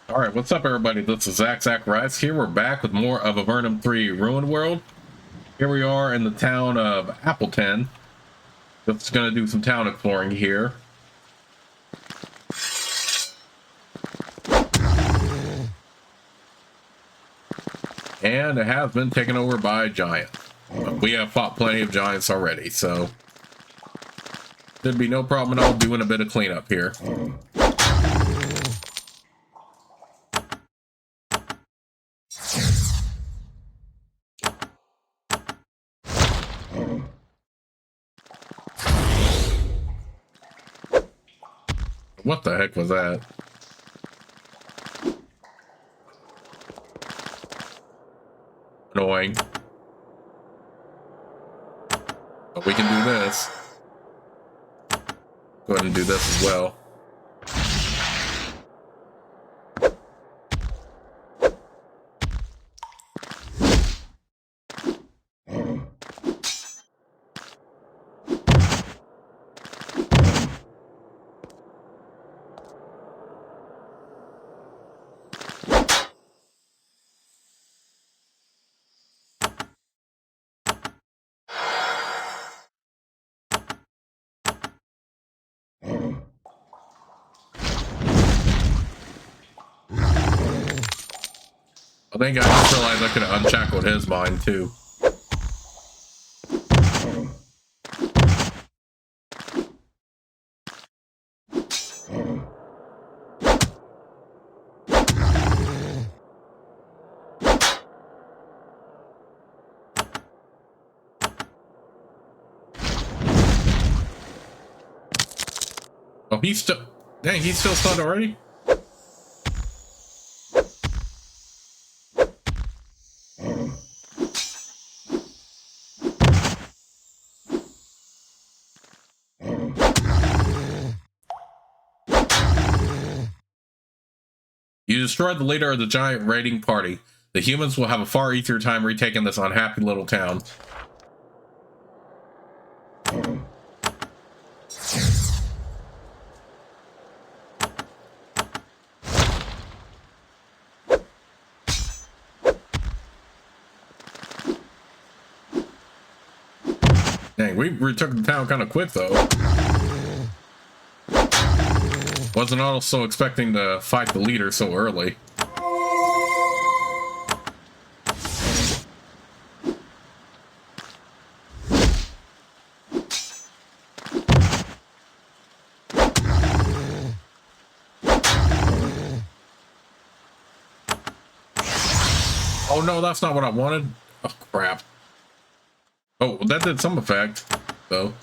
All right, what's up, everybody? This is Zach Rice here. We're back with more of Avernum 3 Ruined World. Here we are in the town of Appleton. Just gonna do some town exploring here. And it has been taken over by a giant. We have fought plenty of giants already, so there'd be no problem at all doing a bit of cleanup here. What the heck was that? Annoying. But we can do this. Go ahead and do this as well. I think I just realized I could have unshackled his mind too. Oh, he's still... Dang, he's still stunned already? You destroyed the leader of the giant raiding party. The humans will have a far easier time retaking this unhappy little town. Dang, we retook the town kind of quick, though. Wasn't also expecting to fight the leader so early. Oh no, that's not what I wanted. Oh crap. Oh, that did some effect, though.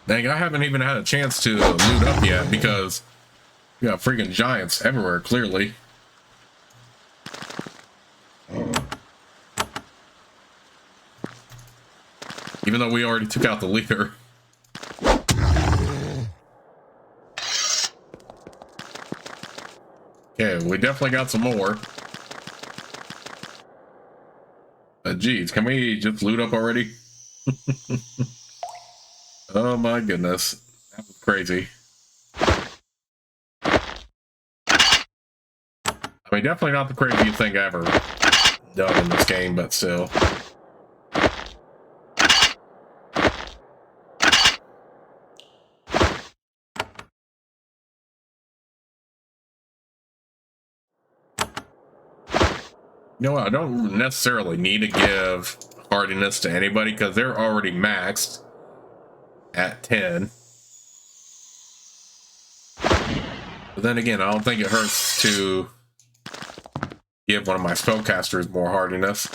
Dang, I haven't even had a chance to loot up yet because we got freaking giants everywhere, clearly. Even though we already took out the leader. Okay, we definitely got some more. Geez, can we just loot up already? Oh my goodness. That was crazy. I mean, definitely not the craziest thing ever done in this game, but still. You know what? I don't necessarily need to give hardiness to anybody because they're already maxed at 10. But then again, I don't think it hurts to give one of my spellcasters more hardiness.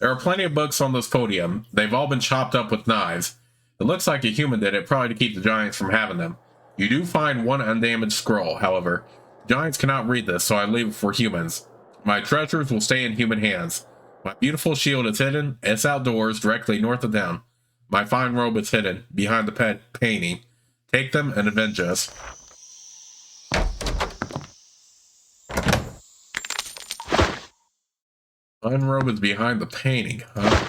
There are plenty of books on this podium. They've all been chopped up with knives. It looks like a human did it, probably to keep the giants from having them. You do find one undamaged scroll, however. Giants cannot read this, so I leave it for humans. My treasures will stay in human hands. My beautiful shield is hidden. It's outdoors, directly north of town. My fine robe is hidden, behind the painting. Take them and avenge us. Fine robe is behind the painting, huh?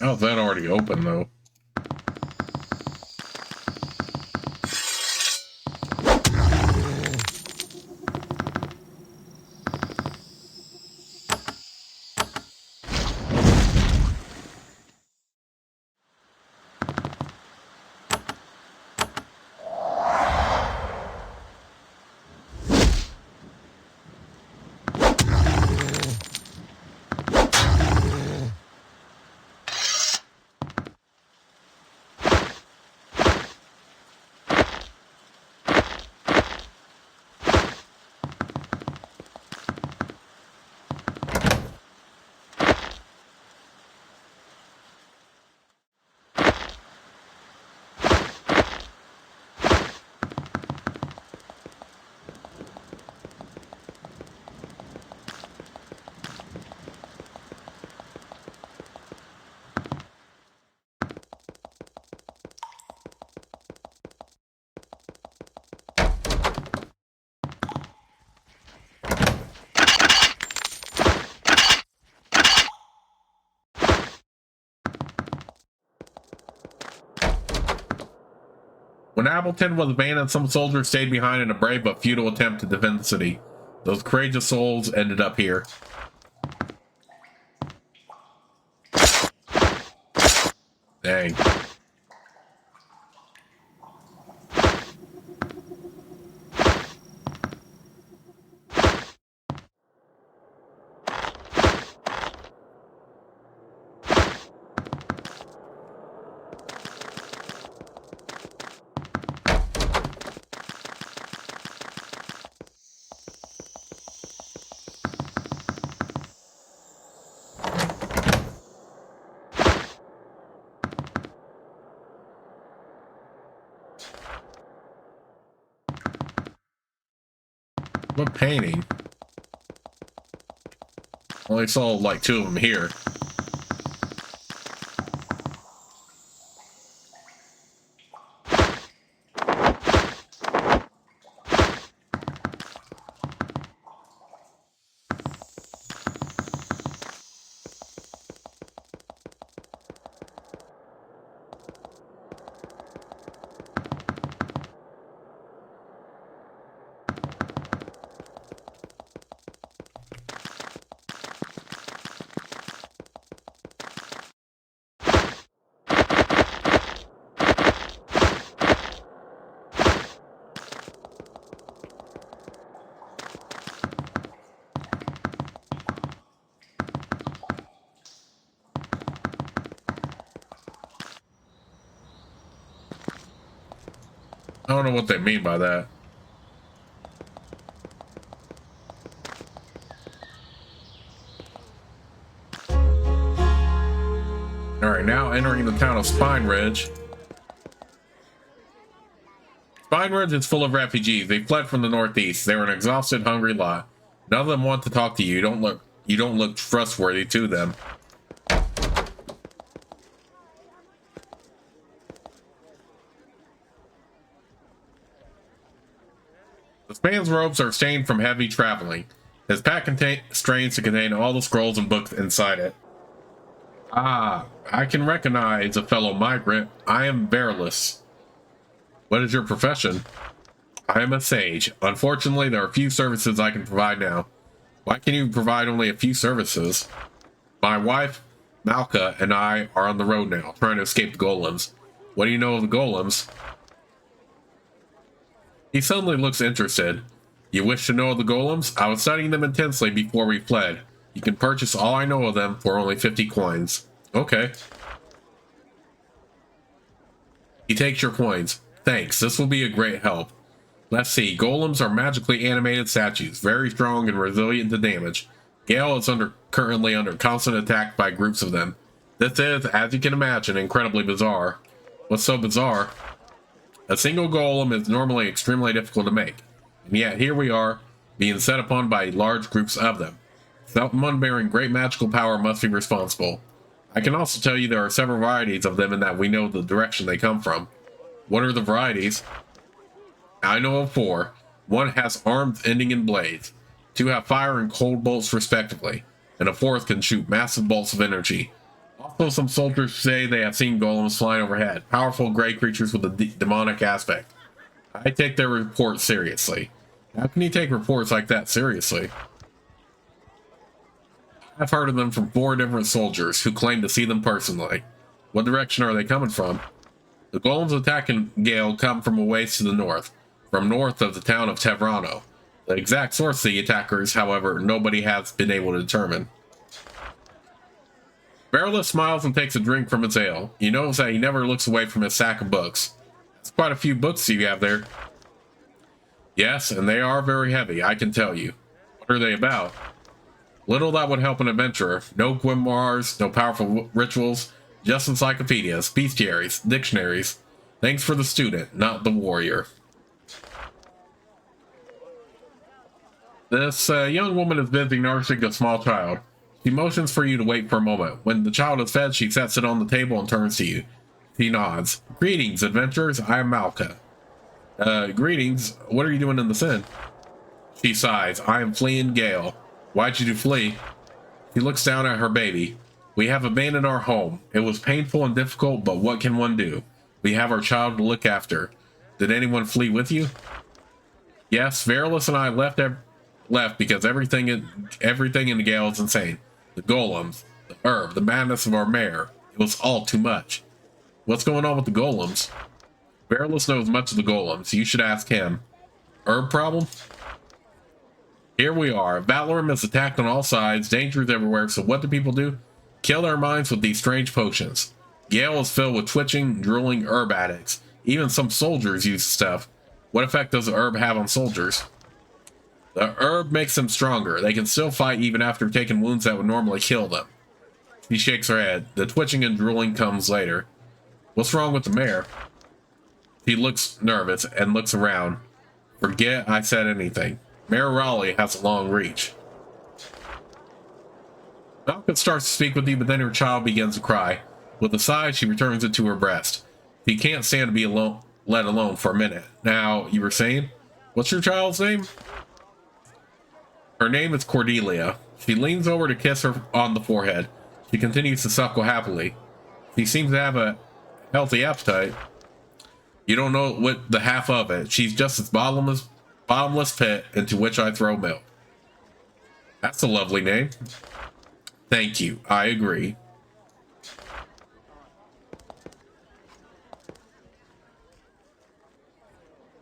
How's that already open, though? When Appleton was abandoned, some soldiers stayed behind in a brave but futile attempt to defend the city. Those courageous souls ended up here. Dang. What painting? Only saw like 2 of them here. I don't know what they mean by that. Alright, now entering the town of Spine Ridge. Spine Ridge is full of refugees. They fled from the northeast. They were an exhausted, hungry lot. None of them want to talk to you. You don't look trustworthy to them. The man's robes are stained from heavy traveling. His pack strains to contain all the scrolls and books inside it. Ah, I can recognize a fellow migrant. I am Bearless. What is your profession? I am a sage. Unfortunately, there are few services I can provide now. Why can you provide only a few services? My wife, Malka, and I are on the road now, trying to escape the Golems. What do you know of the Golems? He suddenly looks interested. You wish to know of the Golems? I was studying them intensely before we fled. You can purchase all I know of them for only 50 coins. Okay. He takes your coins. Thanks, this will be a great help. Let's see, Golems are magically animated statues, very strong and resilient to damage. Gale is currently under constant attack by groups of them. This is, as you can imagine, incredibly bizarre. What's so bizarre? A single golem is normally extremely difficult to make, and yet here we are, being set upon by large groups of them. Someone bearing great magical power must be responsible. I can also tell you there are several varieties of them in that we know the direction they come from. What are the varieties? I know of 4. 1 has arms ending in blades. 2 have fire and cold bolts respectively, and a 4th can shoot massive bolts of energy. Also, some soldiers say they have seen golems flying overhead, powerful gray creatures with a demonic aspect. I take their reports seriously. How can you take reports like that seriously? I've heard of them from 4 different soldiers who claim to see them personally. What direction are they coming from? The golems attacking Gale come from a ways to the north, from north of the town of Tevrano. The exact source of the attackers, however, nobody has been able to determine. Bearless smiles and takes a drink from his ale. You notice that he never looks away from his sack of books. It's quite a few books you have there. Yes, and they are very heavy, I can tell you. What are they about? Little that would help an adventurer. No grimoires, no powerful rituals, just encyclopedias, bestiaries, dictionaries. Things for the student, not the warrior. This young woman is busy nursing a small child. She motions for you to wait for a moment. When the child is fed, she sets it on the table and turns to you. He nods. Greetings, adventurers. I am Malka. Greetings. What are you doing in the sin? She sighs. I am fleeing Gale. Why'd you flee? She looks down at her baby. We have abandoned our home. It was painful and difficult, but what can one do? We have our child to look after. Did anyone flee with you? Yes, Verilus and I left because everything in the Gale is insane. The golems, the herb, the madness of our mayor. It was all too much. What's going on with the golems? Verilus knows much of the golems. You should ask him. Herb problem? Here we are. Avernum is attacked on all sides, dangers everywhere, so what do people do? Kill their minds with these strange potions. Gale is filled with twitching, drooling herb addicts. Even some soldiers use the stuff. What effect does the herb have on soldiers? The herb makes them stronger. They can still fight even after taking wounds that would normally kill them. She shakes her head. The twitching and drooling comes later. What's wrong with the mayor? He looks nervous and looks around. Forget I said anything. Mayor Raleigh has a long reach. Malcolm starts to speak with you, but then her child begins to cry. With a sigh, she returns it to her breast. He can't stand to be alone, let alone for a minute. Now, you were saying? What's your child's name? Her name is Cordelia. She leans over to kiss her on the forehead. She continues to suckle happily. She seems to have a healthy appetite. You don't know what the half of it. She's just this bottomless pit into which I throw milk. That's a lovely name. Thank you. I agree.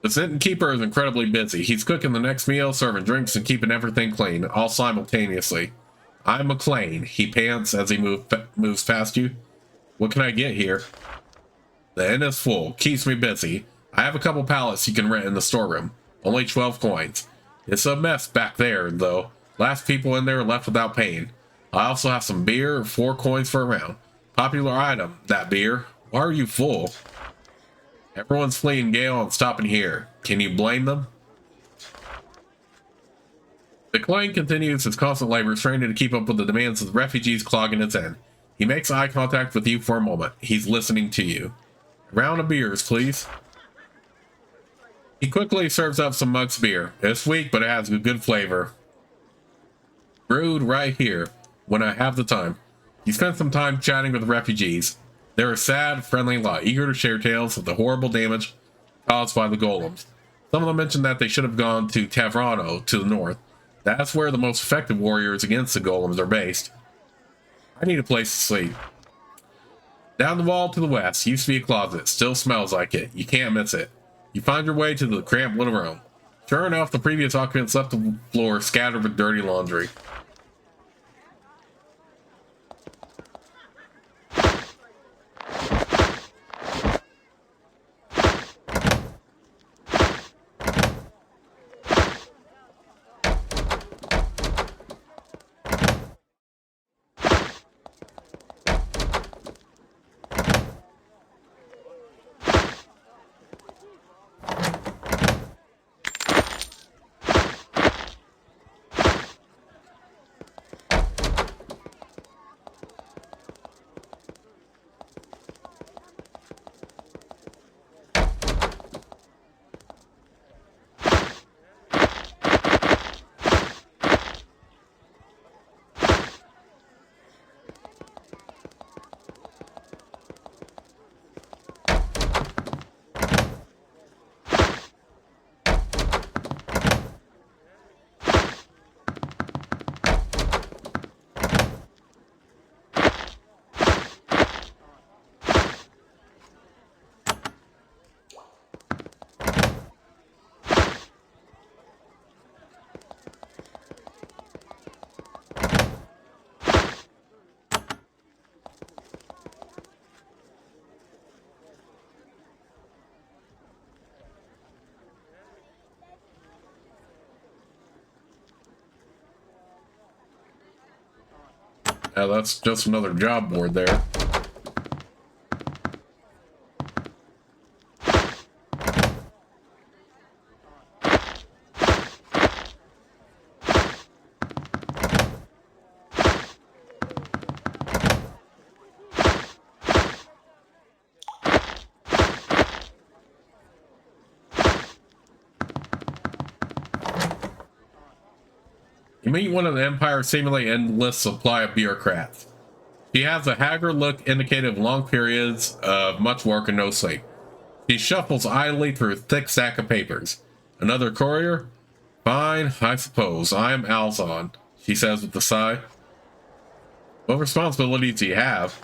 The Inn keeper is incredibly busy. He's cooking the next meal, serving drinks, and keeping everything clean, all simultaneously. I'm McLean. He pants as he moves past you. What can I get here? The inn is full. Keeps me busy. I have a couple pallets you can rent in the storeroom. Only 12 coins. It's a mess back there, though. Last people in there left without paying. I also have some beer, 4 coins for a round. Popular item, that beer. Why are you full? Everyone's fleeing Gale and stopping here. Can you blame them? McLean continues his constant labor, straining to keep up with the demands of the refugees clogging its end. He makes eye contact with you for a moment. He's listening to you. A round of beers, please. He quickly serves up some mugs of beer. It's weak, but it has a good flavor. Brewed right here, when I have the time. You spend some time chatting with the refugees. They're a sad, friendly lot, eager to share tales of the horrible damage caused by the Golems. Some of them mentioned that they should have gone to Tavrano to the north. That's where the most effective warriors against the Golems are based. I need a place to sleep. Down the wall to the west used to be a closet. Still smells like it. You can't miss it. You find your way to the cramped little room. Sure enough, the previous occupants left the floor scattered with dirty laundry. That's just another job board there. You meet one of the Empire's seemingly endless supply of bureaucrats. She has a haggard look indicative of long periods of much work and no sleep. She shuffles idly through a thick stack of papers. Another courier? Fine, I suppose. I am Alzon, she says with a sigh. What responsibilities do you have?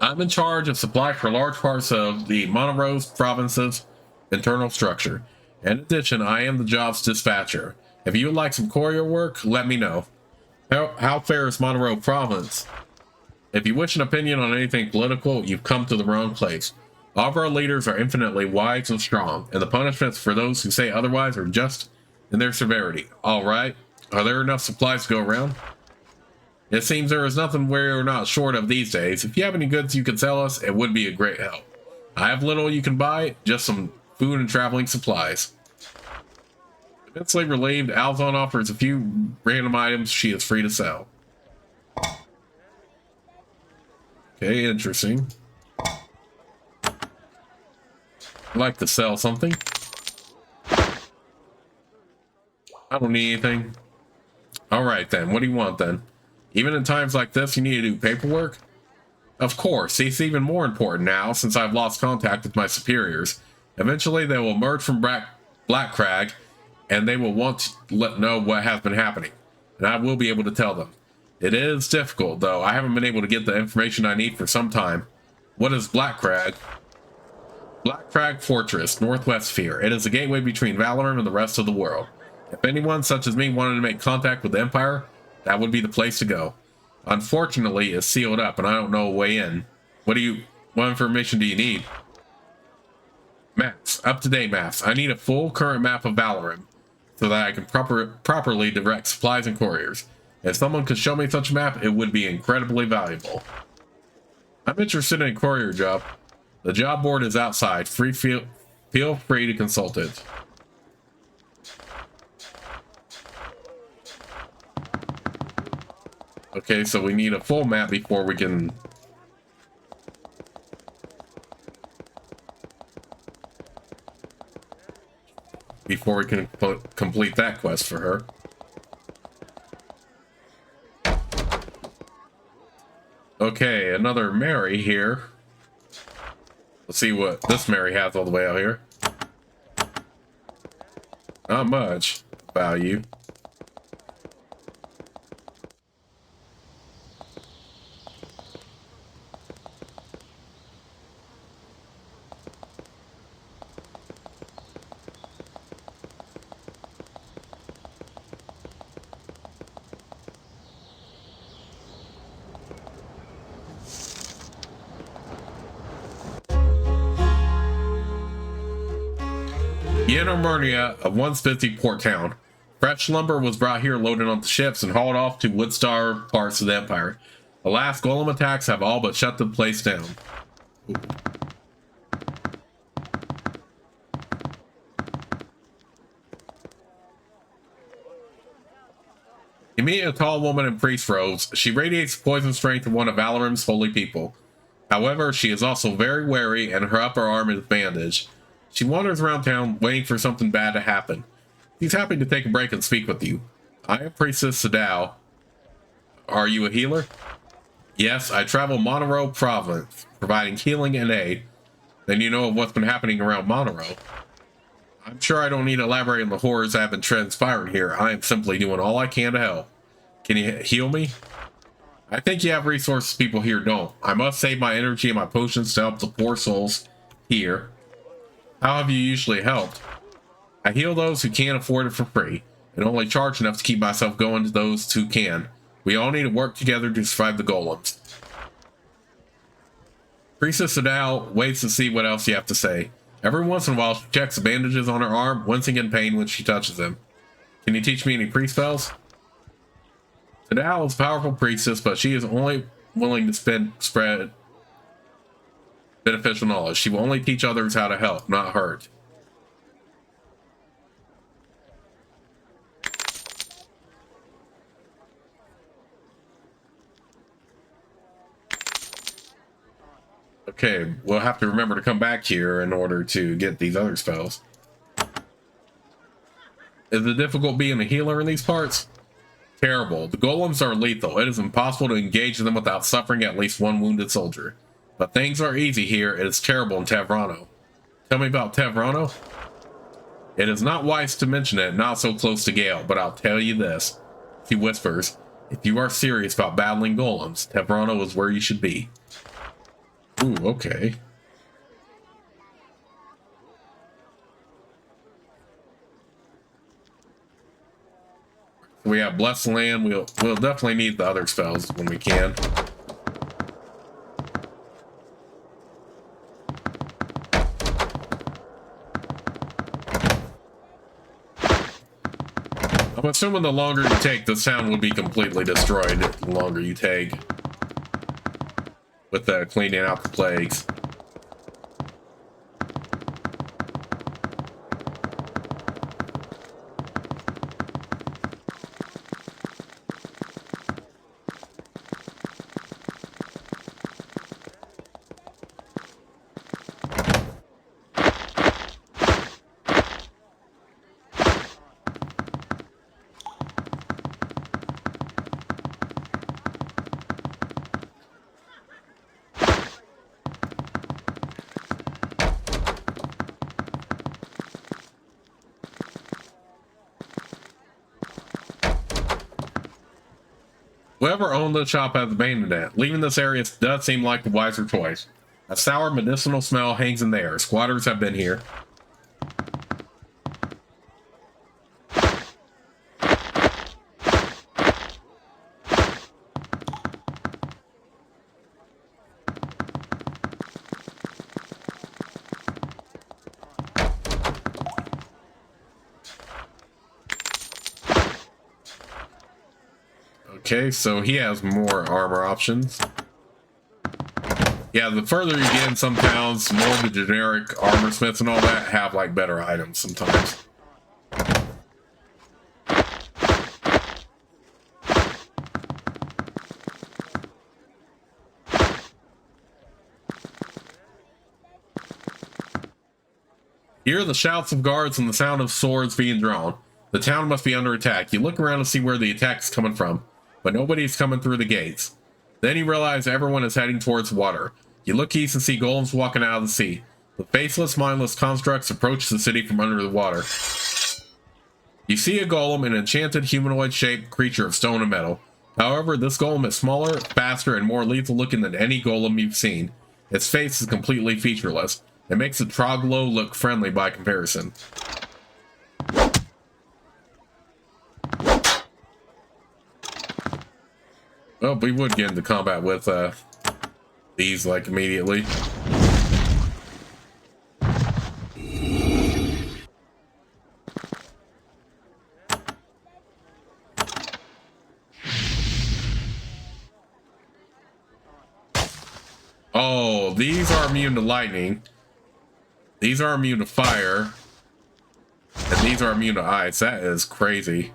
I'm in charge of supply for large parts of the Monterose province's internal structure. In addition, I am the job's dispatcher. If you would like some courier work, let me know. How fair is Monterey province? If you wish an opinion on anything political, you've come to the wrong place. All of our leaders are infinitely wise and strong, and the punishments for those who say otherwise are just in their severity. All right, are there enough supplies to go around? It seems there is nothing we're not short of these days. If you have any goods you can sell us, it would be a great help. I have little you can buy, just some food and traveling supplies. Immensely relieved, Alzon offers a few random items she is free to sell. Okay, interesting. I'd like to sell something. I don't need anything. All right, then. What do you want, then? Even in times like this, you need to do paperwork? Of course, it's even more important now since I've lost contact with my superiors. Eventually, they will emerge from Black Crag, and they will want to know what has been happening, and I will be able to tell them. It is difficult, though. I haven't been able to get the information I need for some time. What is Black Crag? Black Crag Fortress, Northwest Sphere. It is a gateway between Valorum and the rest of the world. If anyone such as me wanted to make contact with the Empire, that would be the place to go. Unfortunately, it's sealed up, and I don't know a way in. What information do you need? Maps. Up-to-date maps. I need a full current map of Valorum, so that I can properly direct supplies and couriers. If someone could show me such a map, it would be incredibly valuable. I'm interested in a courier job. The job board is outside. Feel free to consult it. Okay, so we need a full map before we can... complete that quest for her. Okay, another Mary here. Let's see what this Mary has all the way out here. Not much value. Murnia, a once busy port town. Fresh lumber was brought here loaded onto ships and hauled off to Woodstar parts of the Empire. The last golem attacks have all but shut the place down. Ooh. You meet a tall woman in priest robes. She radiates the poison strength of one of Valorum's holy people. However, she is also very wary and her upper arm is bandaged. She wanders around town waiting for something bad to happen. She's happy to take a break and speak with you. I am Priestess Sadao. Are you a healer? Yes, I travel Monoro Province, providing healing and aid. Then you know of what's been happening around Monoro. I'm sure I don't need to elaborate on the horrors that have been transpiring here. I am simply doing all I can to help. Can you heal me? I think you have resources people here don't. I must save my energy and my potions to help the poor souls here. How have you usually helped? I heal those who can't afford it for free, and only charge enough to keep myself going to those who can. We all need to work together to survive the golems. Priestess Sadao waits to see what else you have to say. Every once in a while, she checks the bandages on her arm, wincing in pain when she touches them. Can you teach me any priest spells? Sadao is a powerful priestess, but she is only willing to spread beneficial knowledge. She will only teach others how to help, not hurt. Okay, we'll have to remember to come back here in order to get these other spells. Is it difficult being a healer in these parts? Terrible. The golems are lethal. It is impossible to engage them without suffering at least one wounded soldier. But things are easy here. It is terrible in Tavrano. Tell me about Tavrano? It is not wise to mention it, not so close to Gale, but I'll tell you this. She whispers, if you are serious about battling golems, Tavrano is where you should be. Ooh, okay. We have Blessed Land. We'll definitely need the other spells when we can. I'm assuming the longer you take, this town will be completely destroyed the longer you take. With cleaning out the plagues. Whoever owned the shop has abandoned it. Leaving this area does seem like the wiser choice. A sour medicinal smell hangs in the air. Squatters have been here. Okay, so he has more armor options. Yeah, the further you get in some towns, more of the generic armor smiths and all that have like better items sometimes. Hear the shouts of guards and the sound of swords being drawn. The town must be under attack. You look around to see where the attack is coming from, but nobody's coming through the gates. Then you realize everyone is heading towards water. You look east and see golems walking out of the sea. The faceless, mindless constructs approach the city from under the water. You see a golem, an enchanted humanoid-shaped creature of stone and metal. However, this golem is smaller, faster, and more lethal looking than any golem you've seen. Its face is completely featureless. It makes the Troglo look friendly by comparison. Well, we would get into combat with these like immediately. Oh, these are immune to lightning. These are immune to fire. And these are immune to ice. That is crazy.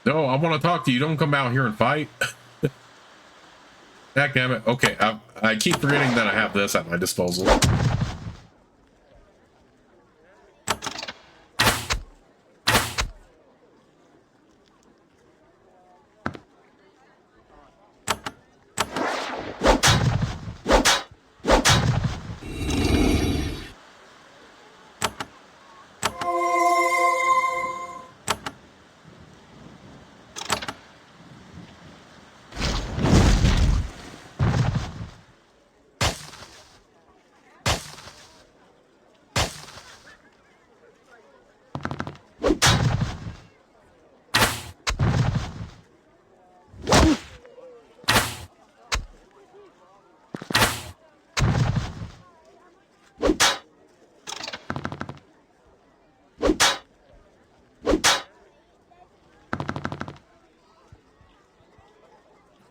No, I want to talk to you. Don't come out here and fight. Heck damn it. Okay, I keep forgetting that I have this at my disposal.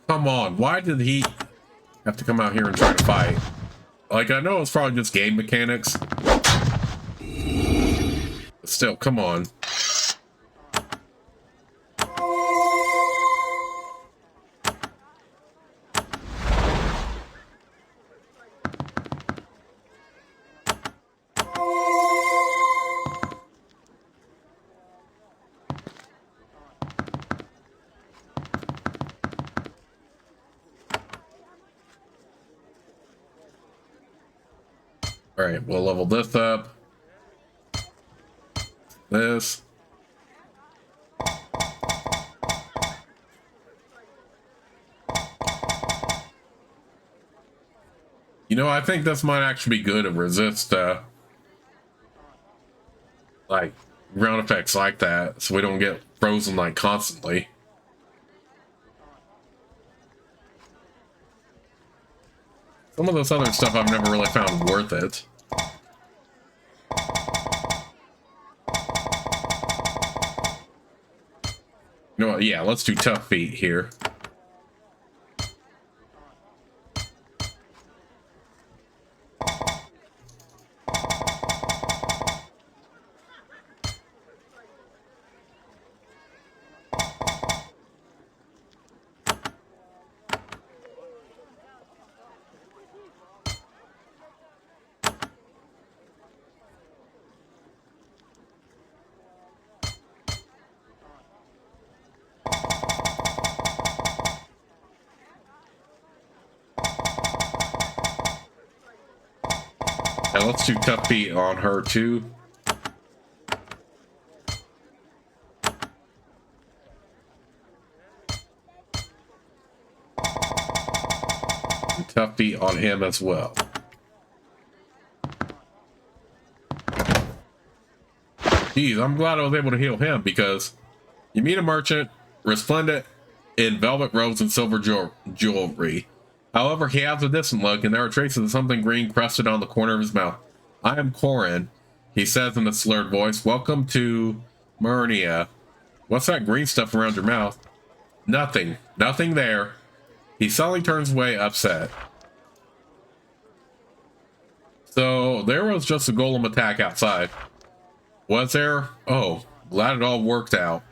Come on, why did he have to come out here and try to fight? Like, I know it's probably just game mechanics. But still, come on. All right, we'll level this up. This. You know, I think this might actually be good to resist, like, ground effects like that, so we don't get frozen, like, constantly. Some of this other stuff I've never really found worth it. You know what? Yeah, let's do tough feet here. Yeah, let's do tough beat on her too. And tough beat on him as well. Geez, I'm glad I was able to heal him because you meet a merchant, resplendent in velvet robes and silver jewelry. However, he has a distant look, and there are traces of something green crusted on the corner of his mouth. I am Corin, he says in a slurred voice. Welcome to Murnia. What's that green stuff around your mouth? Nothing. Nothing there. He suddenly turns away, upset. So, there was just a golem attack outside. Was there? Oh, glad it all worked out.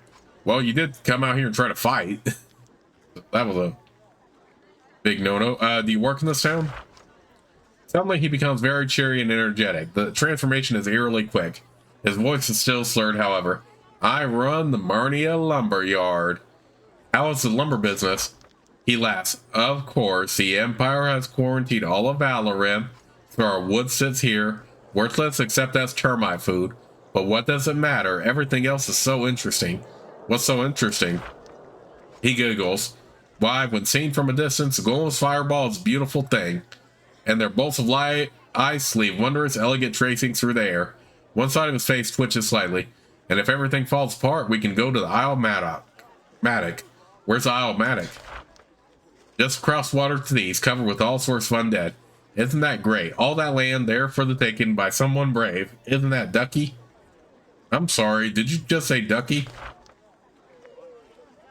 Well, you did come out here and try to fight. That was a big no-no. Do you work in this town? Suddenly, he becomes very cheery and energetic. The transformation is eerily quick. His voice is still slurred, however. I run the Murnia lumber yard. How is the lumber business? He laughs. Of course, the Empire has quarantined all of Avernum, so our wood sits here, worthless except as termite food. But what does it matter? Everything else is so interesting. What's so interesting? He giggles. Why, when seen from a distance, the Golem's fireball is a beautiful thing, and their bolts of light ice leave wondrous, elegant tracings through the air. One side of his face twitches slightly, and if everything falls apart, we can go to the Isle Matic. Where's the Isle Matic? Just across water to the east, covered with all sorts of undead. Isn't that great? All that land there for the taking by someone brave. Isn't that Ducky? I'm sorry, did you just say Ducky?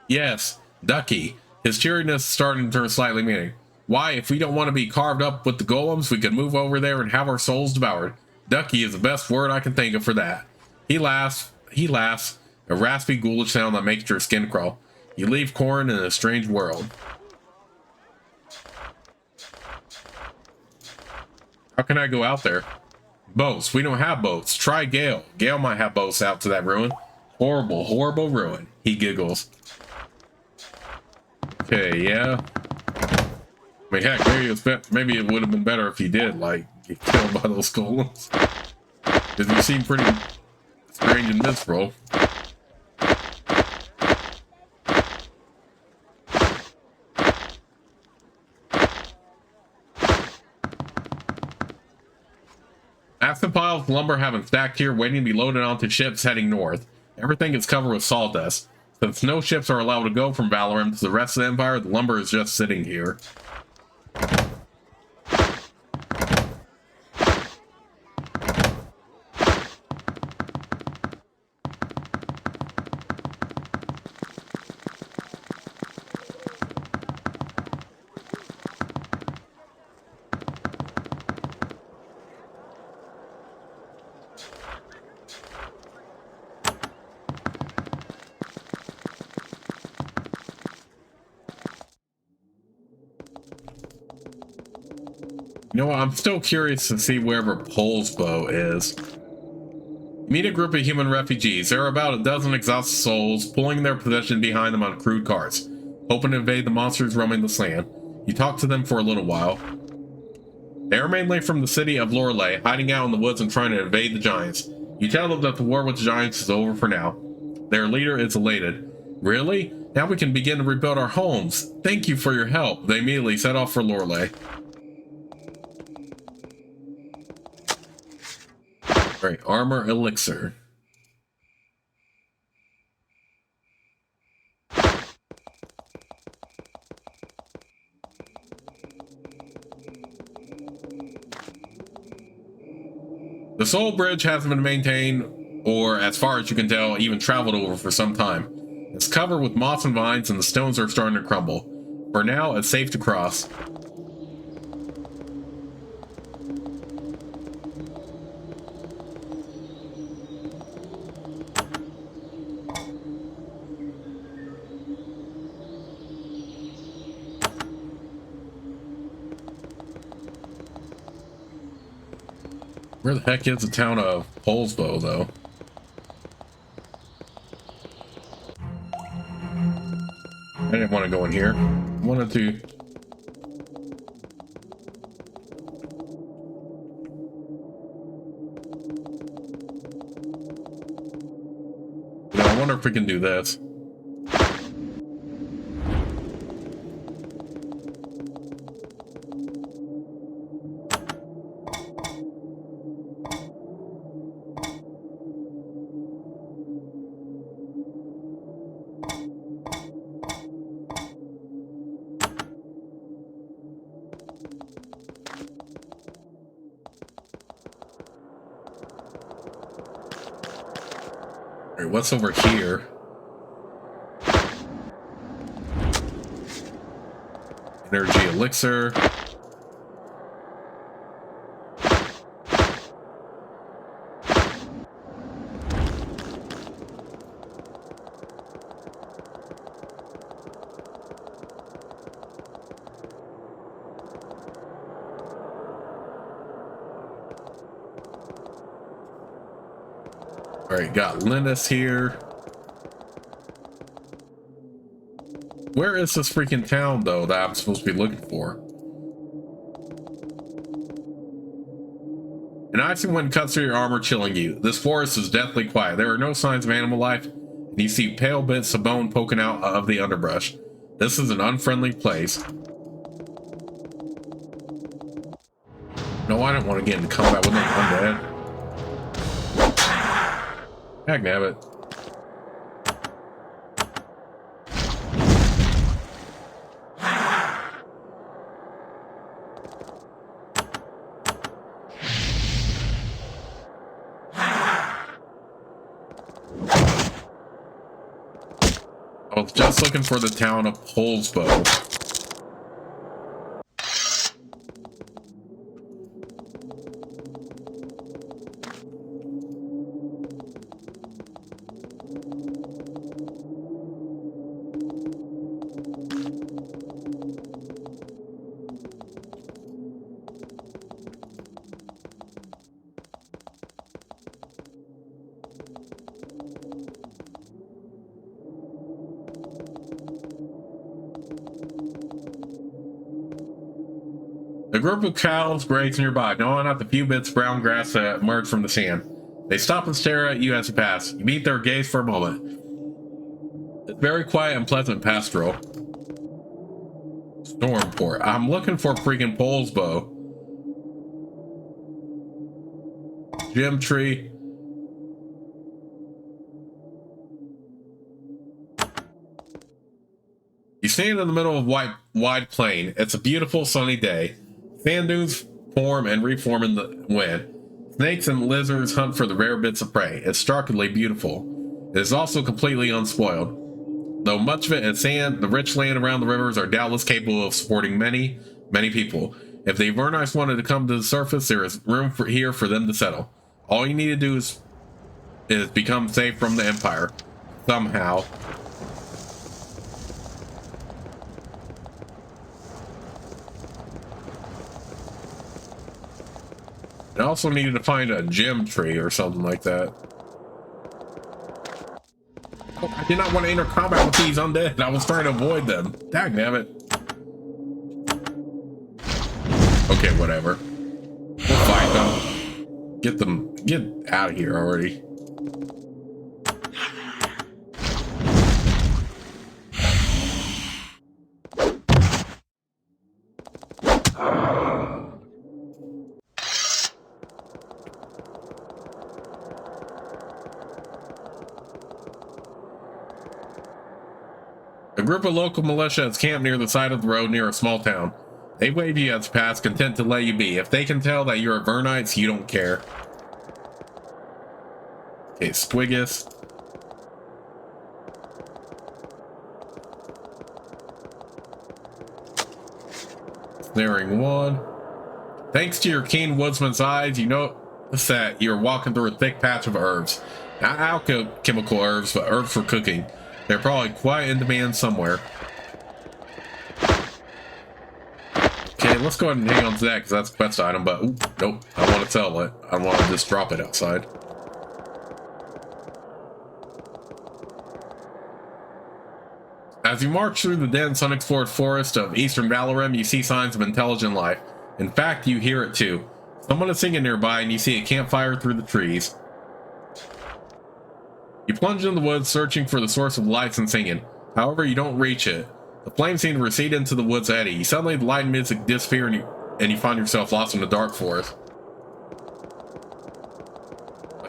Yes, Ducky. His cheeriness is starting to turn slightly meaning. Why, if we don't want to be carved up with the golems, we could move over there and have our souls devoured. Ducky is the best word I can think of for that. He laughs, a raspy, ghoulish sound that makes your skin crawl. You leave Corin in a strange world. How can I go out there? Boats. We don't have boats. Try Gale. Gale might have boats out to that ruin. Horrible, horrible ruin. He giggles. Okay, yeah. I mean, heck, maybe it would have been better if he did, like, get killed by those golems. Because you seem pretty strange in this role. Massive piles of lumber have been stacked here, waiting to be loaded onto ships heading north. Everything is covered with sawdust. Since no ships are allowed to go from Avernum to the rest of the Empire, the lumber is just sitting here. You know what? I'm still curious to see wherever Pole's bow is. Meet a group of human refugees. There are about a dozen exhausted souls, pulling their possession behind them on crude carts, hoping to evade the monsters roaming this land. You talk to them for a little while. They are mainly from the city of Lorelei, hiding out in the woods and trying to evade the giants. You tell them that the war with the giants is over for now. Their leader is elated. Really? Now we can begin to rebuild our homes. Thank you for your help. They immediately set off for Lorelei. Alright, armor elixir. The Soul Bridge hasn't been maintained, or as far as you can tell, even traveled over for some time. It's covered with moss and vines, and the stones are starting to crumble. For now, it's safe to cross. Where the heck is the town of Polesbow, though? I didn't want to go in here. I wanted to... freaking do this. Alright, what's over here? Energy elixir. Alright, got Linus here. Where is this freaking town, though, that I'm supposed to be looking for? An icy wind cuts through your armor, chilling you. This forest is deathly quiet. There are no signs of animal life, and you see pale bits of bone poking out of the underbrush. This is an unfriendly place. No, I don't want to get into combat with them undead. Heck, nabbit. I was just looking for the town of Polsbo. A group of cows graze nearby, gnawing at the few bits of brown grass that emerge from the sand. They stop and stare at you as you pass. You meet their gaze for a moment. It's very quiet and pleasant pastoral. Stormport. I'm looking for freaking Polsbo. Gem tree. You stand in the middle of a wide plain. It's a beautiful sunny day. Sand dunes form and reform in the wind. Snakes and lizards hunt for the rare bits of prey. It's starkly beautiful. It is also completely unspoiled. Though much of it is sand, the rich land around the rivers are doubtless capable of supporting many, many people. If the Avernites wanted to come to the surface, there is room here for them to settle. All you need to do is become safe from the Empire. Somehow. I also needed to find a gem tree or something like that. Oh, I did not want to enter combat with these undead. I was trying to avoid them. Dagnabbit. Okay, whatever. We'll fight them. Get them. Get out of here already. A group of local militia is camped near the side of the road near a small town. They wave you as you pass, content to let you be. If they can tell that you're Avernites, you don't care. Okay, Squigus. Snaring one. Thanks to your keen woodsman's eyes, you notice that you're walking through a thick patch of herbs. Not alchemical herbs, but herbs for cooking. They're probably quite in demand somewhere. Okay, let's go ahead and hang on to that because that's the quest item, but ooh, nope, I want to sell it. I want to just drop it outside. As you march through the dense, unexplored forest of eastern Avernum, you see signs of intelligent life. In fact, you hear it too. Someone is singing nearby and you see a campfire through the trees. You plunge in the woods, searching for the source of lights and singing. However, you don't reach it. The flames seem to recede into the woods ahead of you. Suddenly, the light and music disappear, and you find yourself lost in the dark forest.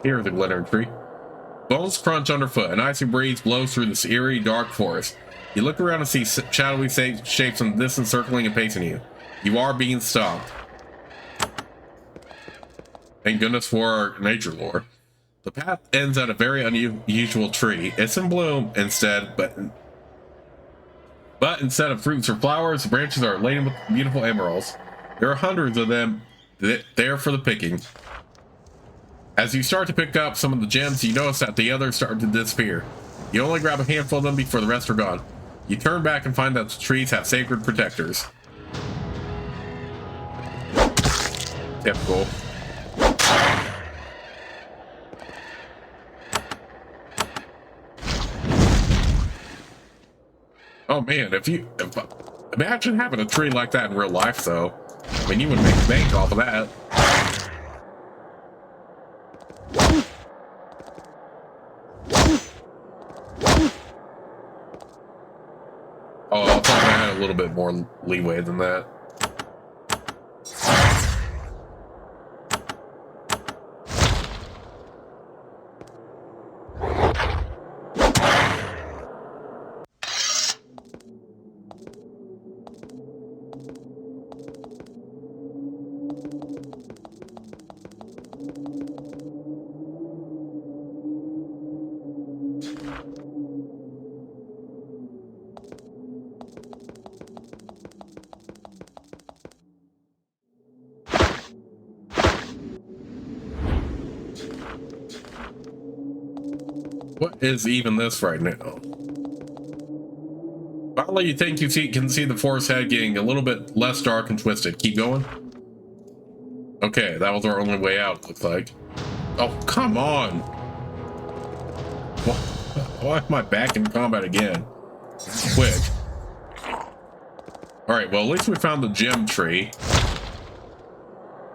Here's a glittering tree. Bones crunch underfoot. An icy breeze blows through this eerie, dark forest. You look around and see shadowy shapes in the distance circling and pacing you. You are being stalked. Thank goodness for our nature lore. The path ends at a very unusual tree. It's in bloom instead, but instead of fruits or flowers, the branches are laden with beautiful emeralds. There are hundreds of them there for the picking. As you start to pick up some of the gems, you notice that the others start to disappear. You only grab a handful of them before the rest are gone. You turn back and find that the trees have sacred protectors. Typical. Oh man, imagine having a tree like that in real life, though. I mean, you would make bank off of that. Oh, I thought I had a little bit more leeway than that. What is even this right now? Finally, you think you can see the forest head getting a little bit less dark and twisted. Keep going. Okay, that was our only way out, looks like. Oh, come on! Why am I back in combat again? Quick. Alright, well, at least we found the gem tree.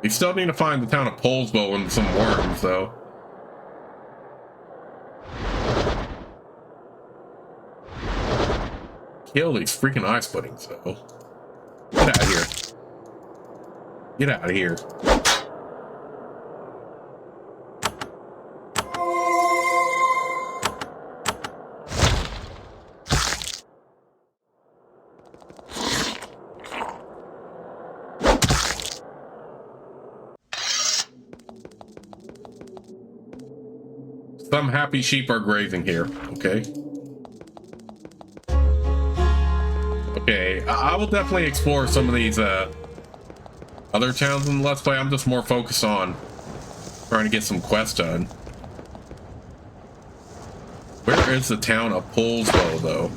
We still need to find the town of Polesbow and some worms, though. Kill these freaking ice puddings, though. Get out of here. Get out of here. Some happy sheep are grazing here, okay? Okay, I will definitely explore some of these other towns in the Let's Play. I'm just more focused on trying to get some quests done. Where is the town of Polesbow, though?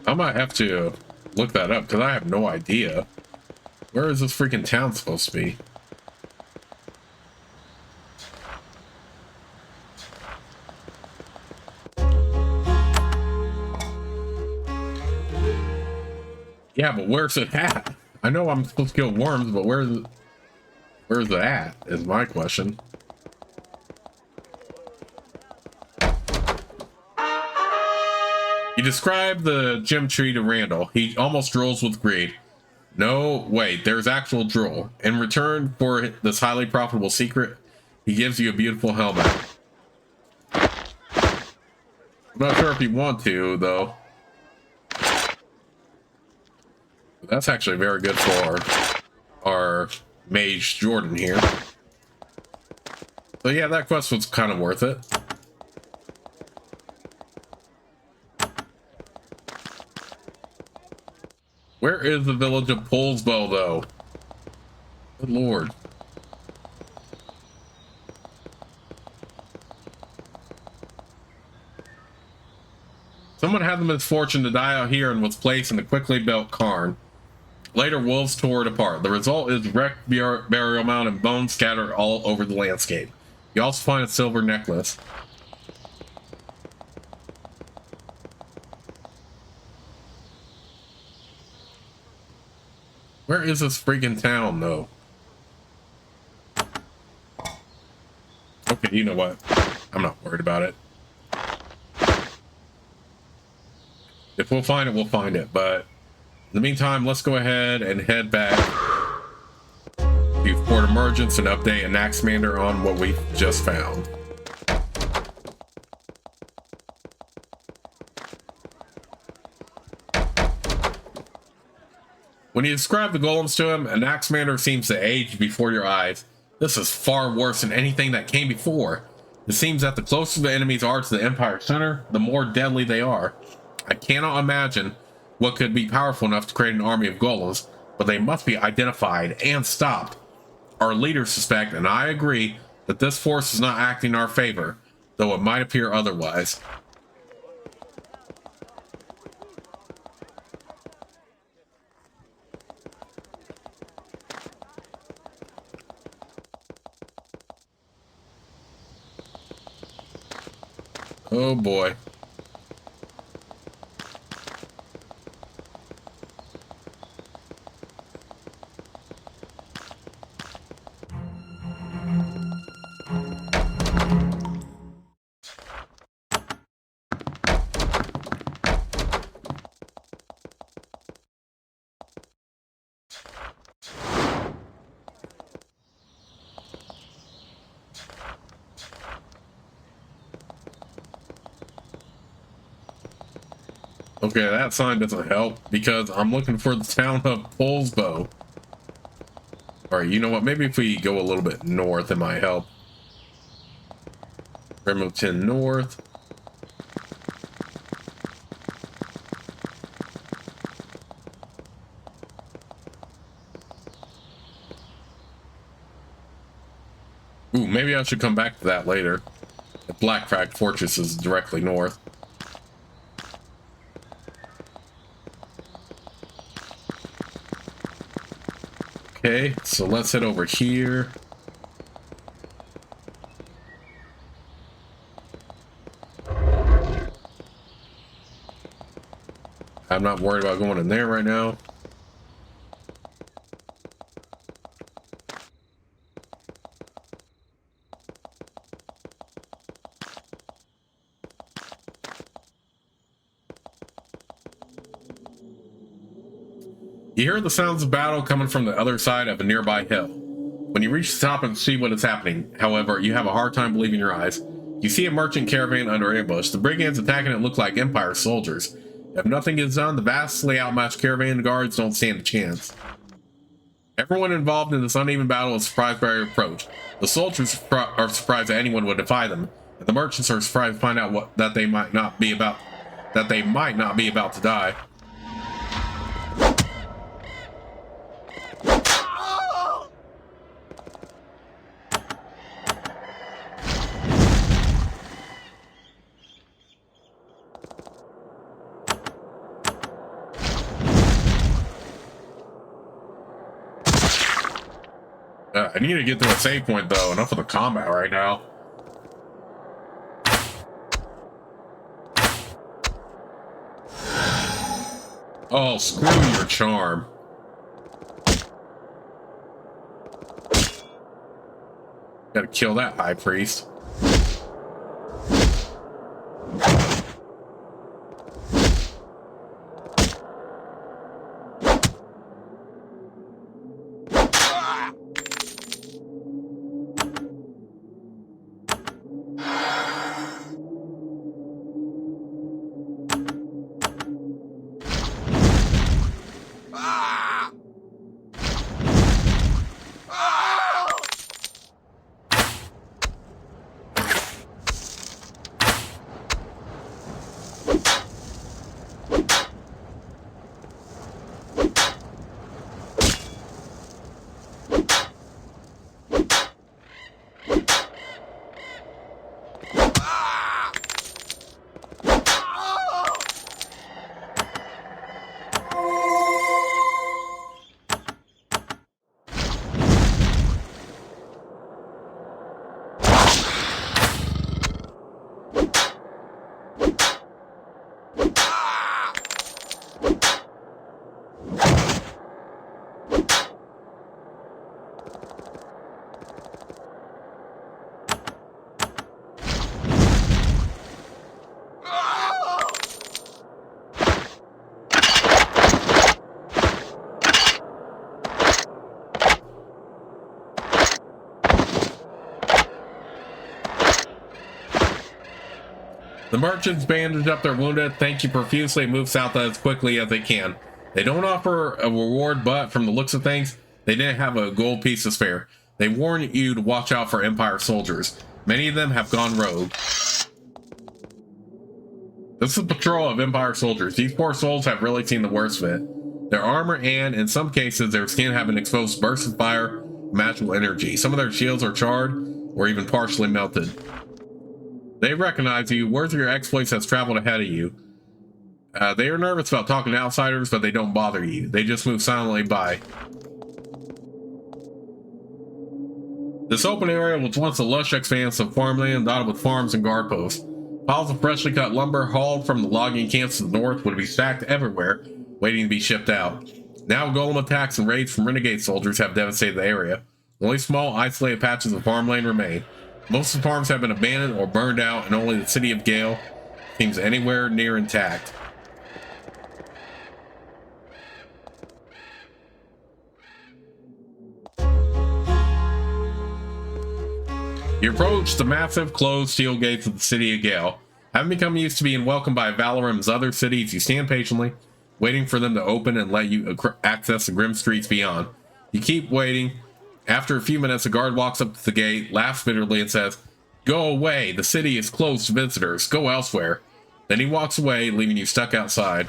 I might have to look that up because I have no idea. Where is this freaking town supposed to be? Yeah, but where's it at? I know I'm supposed to kill worms, but where's it at is my question. You describe the gem tree to Randall. He almost drools with greed. No, wait, there's actual drool. In return for this highly profitable secret, he gives you a beautiful helmet. I'm not sure if you want to, though. That's actually very good for our mage Jordan here. So yeah, that quest was kind of worth it. Where is the village of Polesbow, though? Good lord. Someone had the misfortune to die out here and was placed in the quickly built cairn. Later, wolves tore it apart. The result is wrecked burial mound and bones scattered all over the landscape. You also find a silver necklace. Where is this freaking town, though? Okay, you know what? I'm not worried about it. If we'll find it, we'll find it. But in the meantime, let's go ahead and head back to Port Emergence and update Anaximander on what we just found. When you describe the golems to him, Anaximander seems to age before your eyes. This is far worse than anything that came before. It seems that the closer the enemies are to the Empire Center, the more deadly they are. I cannot imagine what could be powerful enough to create an army of golems, but they must be identified and stopped. Our leaders suspect, and I agree, that this force is not acting in our favor, though it might appear otherwise. Oh boy. Okay, that sign doesn't help because I'm looking for the town of Polesbow. Alright, you know what? Maybe if we go a little bit north, it might help. Remington North. Ooh, maybe I should come back to that later. The Blackcrack Fortress is directly north. Okay, so let's head over here. I'm not worried about going in there right now. You hear the sounds of battle coming from the other side of a nearby hill. When you reach the top and see what is happening, however, you have a hard time believing your eyes. You see a merchant caravan under ambush. The brigands attacking it look like Empire soldiers. If nothing is done, the vastly outmatched caravan guards don't stand a chance. Everyone involved in this uneven battle is surprised by your approach. The soldiers are surprised that anyone would defy them, and the merchants are surprised to find out that they might not be about to die. I need to get to a save point, though. Enough of the combat right now. Oh, screw your charm. Gotta kill that high priest. The merchants bandage up their wounded, thank you profusely, and move south as quickly as they can. They don't offer a reward, but from the looks of things, they didn't have a gold piece to spare. They warn you to watch out for Empire soldiers. Many of them have gone rogue. This is a patrol of Empire soldiers. These poor souls have really seen the worst of it. Their armor and, in some cases, their skin have been exposed to bursts of fire, magical energy. Some of their shields are charred or even partially melted. They recognize you. Word of your exploits has traveled ahead of you. They are nervous about talking to outsiders, but they don't bother you. They just move silently by. This open area was once a lush expanse of farmland dotted with farms and guard posts. Piles of freshly cut lumber hauled from the logging camps to the north would be stacked everywhere, waiting to be shipped out. Now golem attacks and raids from renegade soldiers have devastated the area. Only small, isolated patches of farmland remain. Most of the farms have been abandoned or burned out, and only the city of Gale seems anywhere near intact. You approach the massive, closed steel gates of the city of Gale. Having become used to being welcomed by Valorum's other cities, you stand patiently, waiting for them to open and let you access the grim streets beyond. You keep waiting. After a few minutes, a guard walks up to the gate, laughs bitterly, and says, "Go away, the city is closed to visitors, go elsewhere." Then he walks away, leaving you stuck outside.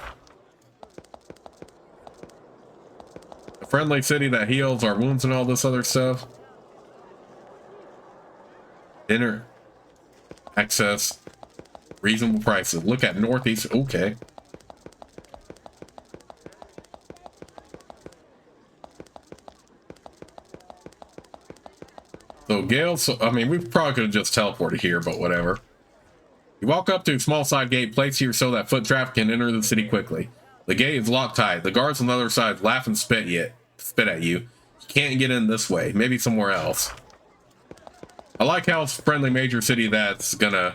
A friendly city that heals our wounds and all this other stuff. Dinner. Access. Reasonable prices. Look at Northeast. Okay. So Gale, I mean, we probably could have just teleported here, but whatever. You walk up to a small side gate placed here so that foot traffic can enter the city quickly. The gate is locked tight. The guards on the other side laugh and spit at you. You can't get in this way. Maybe somewhere else. I like how it's a friendly major city that's gonna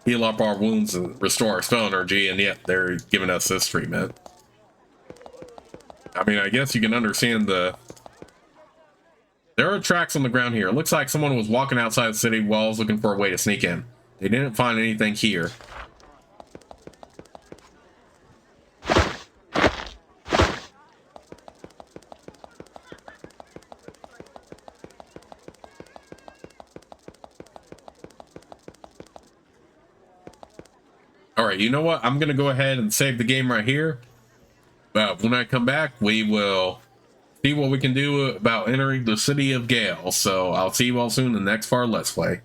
heal up our wounds and restore our spell energy, and yet they're giving us this treatment. I mean, I guess you can understand the... There are tracks on the ground here. It looks like someone was walking outside the city walls looking for a way to sneak in. They didn't find anything here. Alright, you know what? I'm going to go ahead and save the game right here. When I come back, we will see what we can do about entering the city of Gale. So I'll see you all soon in the next part of Let's Play.